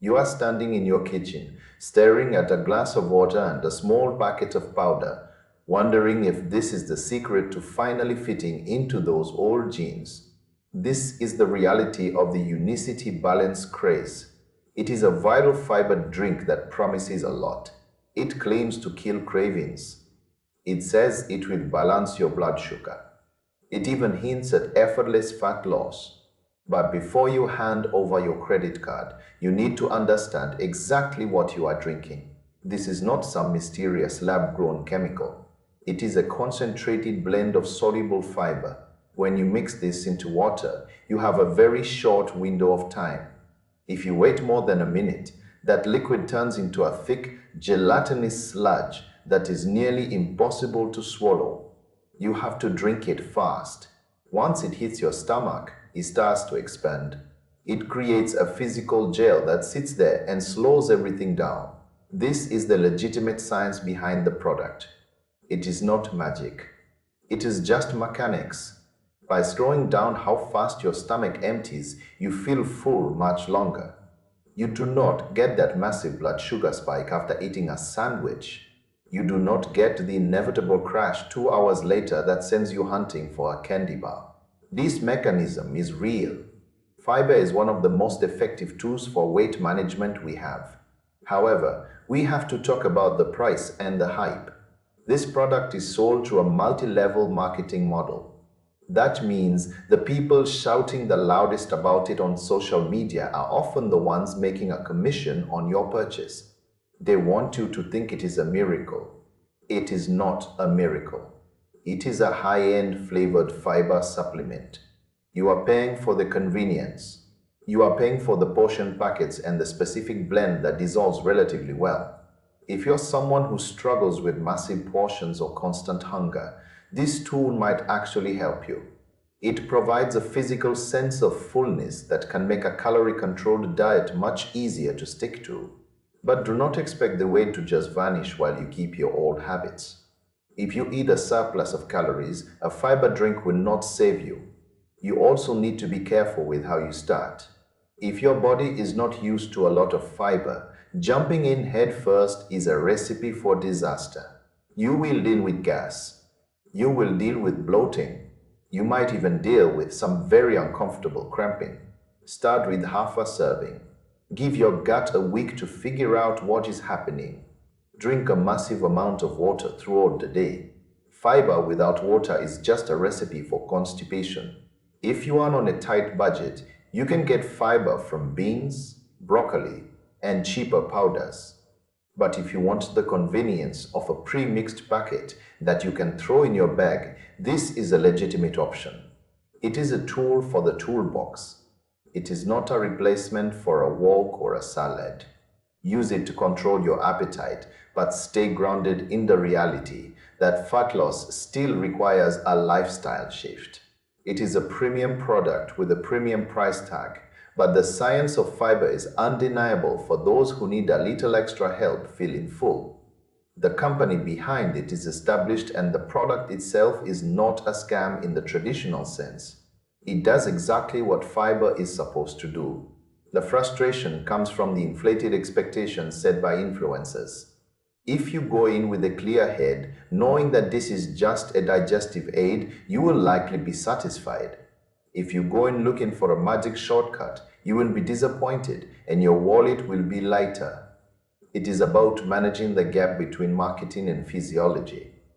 You are standing in your kitchen, staring at a glass of water and a small packet of powder, wondering if this is the secret to finally fitting into those old jeans. This is the reality of the Unicity Balance craze. It is a viral fiber drink that promises a lot. It claims to kill cravings. It says it will balance your blood sugar. It even hints at effortless fat loss. But before you hand over your credit card, you need to understand exactly what you are drinking. This is not some mysterious lab-grown chemical. It is a concentrated blend of soluble fiber. When you mix this into water, you have a very short window of time. If you wait more than a minute, that liquid turns into a thick, gelatinous sludge that is nearly impossible to swallow. You have to drink it fast. Once it hits your stomach, it starts to expand. It creates a physical gel that sits there and slows everything down. This is the legitimate science behind the product. It is not magic. It is just mechanics. By slowing down how fast your stomach empties, you feel full much longer. You do not get that massive blood sugar spike after eating a sandwich. You do not get the inevitable crash 2 hours later that sends you hunting for a candy bar. This mechanism is real. Fiber is one of the most effective tools for weight management we have. However, we have to talk about the price and the hype. This product is sold through a multi-level marketing model. That means the people shouting the loudest about it on social media are often the ones making a commission on your purchase. They want you to think it is a miracle. It is not a miracle. It is a high-end flavored fiber supplement. You are paying for the convenience. You are paying for the portion packets and the specific blend that dissolves relatively well. If you're someone who struggles with massive portions or constant hunger, this tool might actually help you. It provides a physical sense of fullness that can make a calorie-controlled diet much easier to stick to. But do not expect the weight to just vanish while you keep your old habits. If you eat a surplus of calories, a fiber drink will not save you. You also need to be careful with how you start. If your body is not used to a lot of fiber, jumping in head first is a recipe for disaster. You will deal with gas. You will deal with bloating. You might even deal with some very uncomfortable cramping. Start with half a serving. Give your gut a week to figure out what is happening. Drink a massive amount of water throughout the day. Fiber without water is just a recipe for constipation. If you are on a tight budget, you can get fiber from beans, broccoli, and cheaper powders. But if you want the convenience of a pre-mixed packet that you can throw in your bag, this is a legitimate option. It is a tool for the toolbox. It is not a replacement for a walk or a salad. Use it to control your appetite, but stay grounded in the reality that fat loss still requires a lifestyle shift. It is a premium product with a premium price tag, but the science of fiber is undeniable for those who need a little extra help feeling full. The company behind it is established and the product itself is not a scam in the traditional sense. It does exactly what fiber is supposed to do. The frustration comes from the inflated expectations set by influencers. If you go in with a clear head, knowing that this is just a digestive aid, you will likely be satisfied. If you go in looking for a magic shortcut, you will be disappointed and your wallet will be lighter. It is about managing the gap between marketing and physiology.